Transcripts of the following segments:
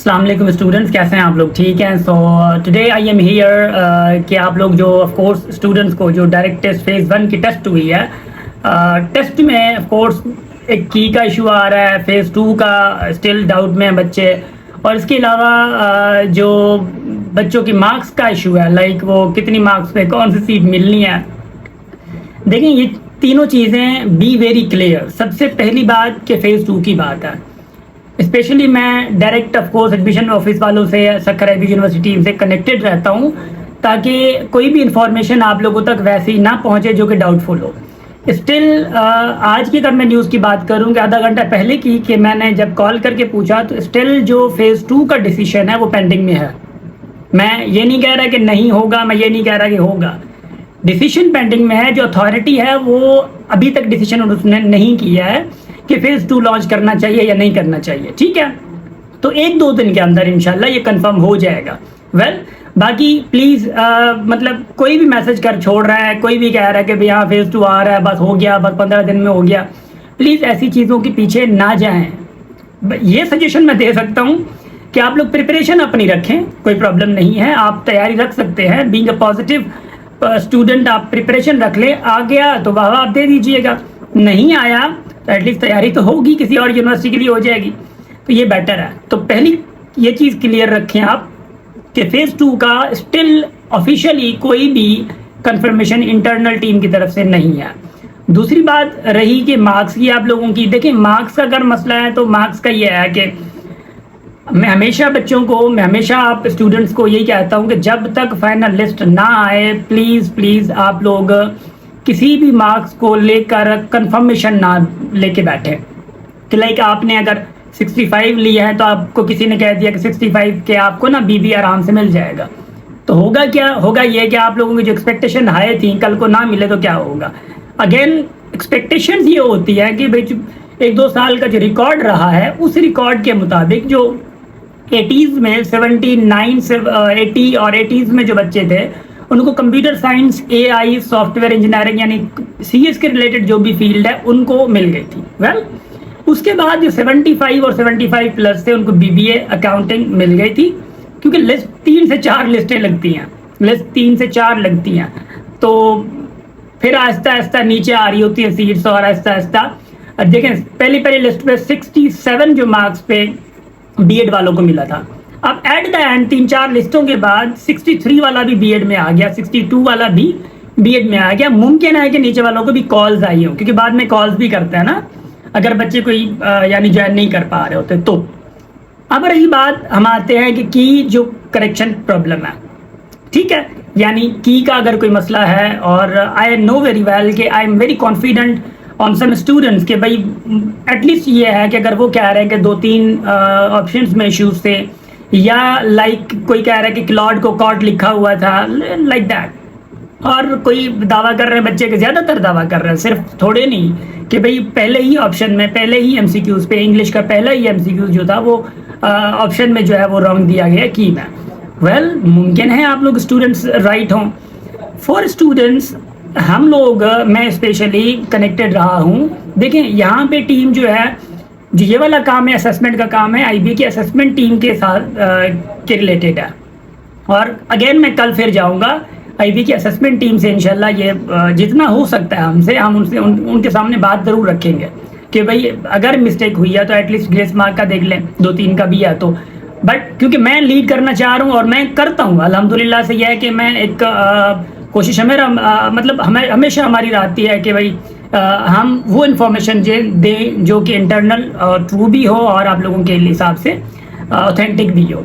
السلام علیکم اسٹوڈنٹس، کیسے ہیں آپ لوگ؟ ٹھیک ہیں؟ So today I am here کہ آپ لوگ جو آف کورس اسٹوڈنٹس کو جو ڈائریکٹ ٹیسٹ فیز 1 کی ٹیسٹ ہوئی ہے، ٹیسٹ میں آف کورس ایک کی کا ایشو آ رہا ہے، فیز 2 کا اسٹل ڈاؤٹ میں ہیں بچے، اور اس کے علاوہ جو بچوں کی مارکس کا ایشو ہے، لائک وہ کتنی مارکس پہ کون سی سیٹ ملنی ہے۔ دیکھیں یہ تینوں چیزیں بی ویری کلیئر۔ سب سے پہلی بات کہ فیز 2 کی بات ہے، اسپیشلی میں direct of course admission office والوں سے، سکھر آئی بی یونیورسٹی سے کنیکٹڈ رہتا ہوں تاکہ کوئی بھی انفارمیشن آپ لوگوں تک ویسی نہ پہنچے جو کہ ڈاؤٹ فل ہو۔ اسٹل آج کی اگر میں نیوز کی بات کروں کہ آدھا گھنٹہ پہلے کی، کہ میں نے جب کال کر کے پوچھا تو اسٹل جو فیز 2 کا ڈیسیشن ہے وہ پینڈنگ میں ہے۔ میں یہ نہیں کہہ رہا کہ نہیں ہوگا، میں یہ نہیں کہہ رہا کہ ہوگا، ڈیسیشن پینڈنگ میں ہے۔ جو اتھارٹی ہے وہ ابھی تک ڈیسیشن اس نے نہیں کیا ہے کہ فیز 2 لانچ کرنا چاہیے یا نہیں کرنا چاہیے، ٹھیک ہے؟ تو 1-2 دن کے اندر انشاءاللہ یہ کنفرم ہو جائے گا۔ باقی پلیز مطلب کوئی بھی میسج کر چھوڑ رہا ہے، کوئی بھی کہہ رہا ہے کہ بھئی ہاں فیز 2 آ رہا ہے، بس ہو گیا، بس 15 دن میں ہو گیا، پلیز ایسی چیزوں کے پیچھے نہ جائیں۔ یہ سجیشن میں دے سکتا ہوں کہ آپ لوگ پریپریشن اپنی رکھیں، کوئی پرابلم نہیں ہے، آپ تیاری رکھ سکتے ہیں، بینگ اے پازیٹیو اسٹوڈنٹ آپ پریپریشن رکھ لیں۔ آ گیا تو واہ آپ دے دیجئے گا، نہیں آیا تو ایٹ لیسٹ تیاری تو ہوگی، کسی اور یونیورسٹی کے لیے ہو جائے گی، تو یہ بیٹر ہے۔ تو پہلی یہ چیز کلیئر رکھیں آپ کہ فیز 2 کا اسٹل آفیشیلی کوئی بھی کنفرمیشن انٹرنل ٹیم کی طرف سے نہیں ہے۔ دوسری بات رہی کہ مارکس کی آپ لوگوں کی، دیکھیں مارکس کا اگر مسئلہ ہے تو مارکس کا یہ ہے کہ میں ہمیشہ آپ اسٹوڈنٹس کو یہی کہتا ہوں کہ جب تک فائنل لسٹ نہ آئے پلیز آپ لوگ کسی بھی مارکس کو لے کر کنفرمیشن نہ لے کے بیٹھے کہ لائک آپ نے اگر 65 لیا ہے تو آپ کو کسی نے کہہ دیا کہ 65 کے آپ کو نا بی آرام سے مل جائے گا، تو ہوگا کیا؟ ہوگا یہ کہ آپ لوگوں کی جو ایکسپیکٹیشن ہائی تھیں کل کو نہ ملے تو کیا ہوگا؟ اگین ایکسپیکٹیشن یہ ہوتی ہے کہ بھائی 1-2 سال کا جو ریکارڈ رہا ہے اس ریکارڈ کے مطابق جو 80s میں 79 80 اور 80s میں جو بچے تھے ان کو کمپیوٹر سائنس، اے آئی، سافٹ ویئر انجینئرنگ یعنی سی ایس کے ریلیٹڈ جو بھی فیلڈ ہے ان کو مل گئی تھی۔ اس کے بعد جو 75 اور 75 پلس تھے ان کو بی بی اے اکاؤنٹنگ مل گئی تھی، کیونکہ لسٹ 3 سے 4 لسٹیں لگتی ہیں، لسٹ 3 سے 4 لگتی ہیں، تو پھر آہستہ آہستہ نیچے آ رہی ہوتی ہے سیٹس، اور آہستہ آہستہ دیکھیں پہلی لسٹ پہ 67 جو مارکس پہ بی ایڈ والوں کو ملا تھا، اب ایٹ دا اینڈ 3-4 لسٹوں کے بعد 63 والا بھی بی ایڈ میں آ گیا، 62 والا بھی بی ایڈ میں آ گیا۔ ممکن ہے کہ نیچے والوں کو بھی کالز آئی ہوں، کیونکہ بعد میں کالز بھی کرتے ہیں نا اگر بچے کوئی یعنی جوائن نہیں کر پا رہے ہوتے۔ تو اب رہی بات، ہم آتے ہیں کہ کی جو کریکشن پرابلم ہے، ٹھیک ہے، یعنی کی کا اگر کوئی مسئلہ ہے، اور آئی نو ویری ویل کہ I am very confident on some students کہ بھائی ایٹ لیسٹ یہ ہے کہ اگر وہ کہہ رہے ہیں کہ 2-3 آپشنس میں ایشوز تھے، یا لائک کوئی کہہ رہا ہے کہ کلاڈ کو کاٹ لکھا ہوا تھا لائک دیٹ، اور کوئی دعویٰ کر رہے ہیں بچے کے، زیادہ تر دعویٰ کر رہے ہیں، صرف تھوڑے نہیں، کہ بھئی پہلے ہی آپشن میں، پہلے ہی ایم سی کیوز پہ انگلش کا پہلا ہی ایم سی کیوز جو تھا وہ آپشن میں جو ہے وہ رانگ دیا گیا کی میں۔ ممکن ہے آپ لوگ اسٹوڈنٹس رائٹ ہوں۔ فور اسٹوڈنٹس ہم لوگ، میں اسپیشلی کنیکٹڈ رہا ہوں، دیکھیں یہاں پہ ٹیم جو ہے، جو یہ والا کام ہے اسیسمنٹ کا کام ہے، آئی بی کی اسیسمنٹ ٹیم کے ساتھ کے ریلیٹڈ ہے، اور اگین میں کل پھر جاؤں گا آئی بی کی اسیسمنٹ ٹیم سے انشاءاللہ، یہ جتنا ہو سکتا ہے ہم سے، ہم ان کے سامنے بات ضرور رکھیں گے کہ بھئی اگر مسٹیک ہوئی ہے تو ایٹ لیسٹ گریس مارک کا دیکھ لیں، 2-3 کا بھی ہے تو، بٹ کیونکہ میں لیڈ کرنا چاہ رہا ہوں اور میں کرتا ہوں الحمدللہ سے، یہ ہے کہ میں ایک کوشش مطلب ہمیشہ ہماری رہتی ہے کہ بھئی ہم وہ انفارمیشن دیں جو کہ انٹرنل ٹرو بھی ہو اور آپ لوگوں کے حساب سے اوتھینٹک بھی ہو،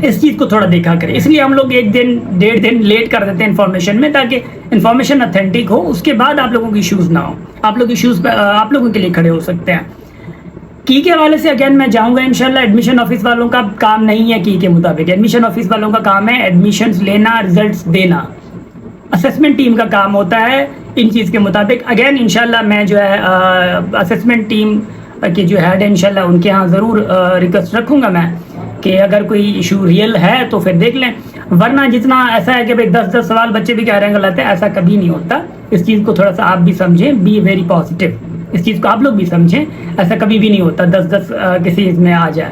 اس چیز کو تھوڑا دیکھا کریں۔ اس لیے ہم لوگ 1-1.5 دن لیٹ کر دیتے ہیں انفارمیشن میں، تاکہ انفارمیشن اوتھینٹک ہو، اس کے بعد آپ لوگوں کی ایشوز نہ ہو، آپ لوگوں کے لیے کھڑے ہو سکتے ہیں۔ کی کے حوالے سے اگین میں جاؤں گا انشاءاللہ، ایڈمیشن آفس والوں کا کام نہیں ہے کی کے مطابق، ایڈمیشن آفس والوں کا کام ہے ایڈمیشنز لینا، ریزلٹس دینا، اسیسمنٹ ٹیم کا کام ہوتا ہے ان چیز کے مطابق۔ اگین انشاءاللہ میں جو ہے اسیسمنٹ ٹیم کے جو ہیڈ ہے انشاءاللہ ان کے ہاں ضرور ریکویسٹ رکھوں گا میں کہ اگر کوئی ایشو ریئل ہے تو پھر دیکھ لیں، ورنہ جتنا ایسا ہے کہ بھائی 10 سوال بچے بھی کہہ رہے ہیں غلط ہے، ایسا کبھی نہیں ہوتا۔ اس چیز کو تھوڑا سا آپ بھی سمجھیں، بی ویری پازیٹیو، اس چیز کو آپ لوگ بھی سمجھیں، ایسا کبھی بھی نہیں ہوتا 10 کسی اس میں آ جائے۔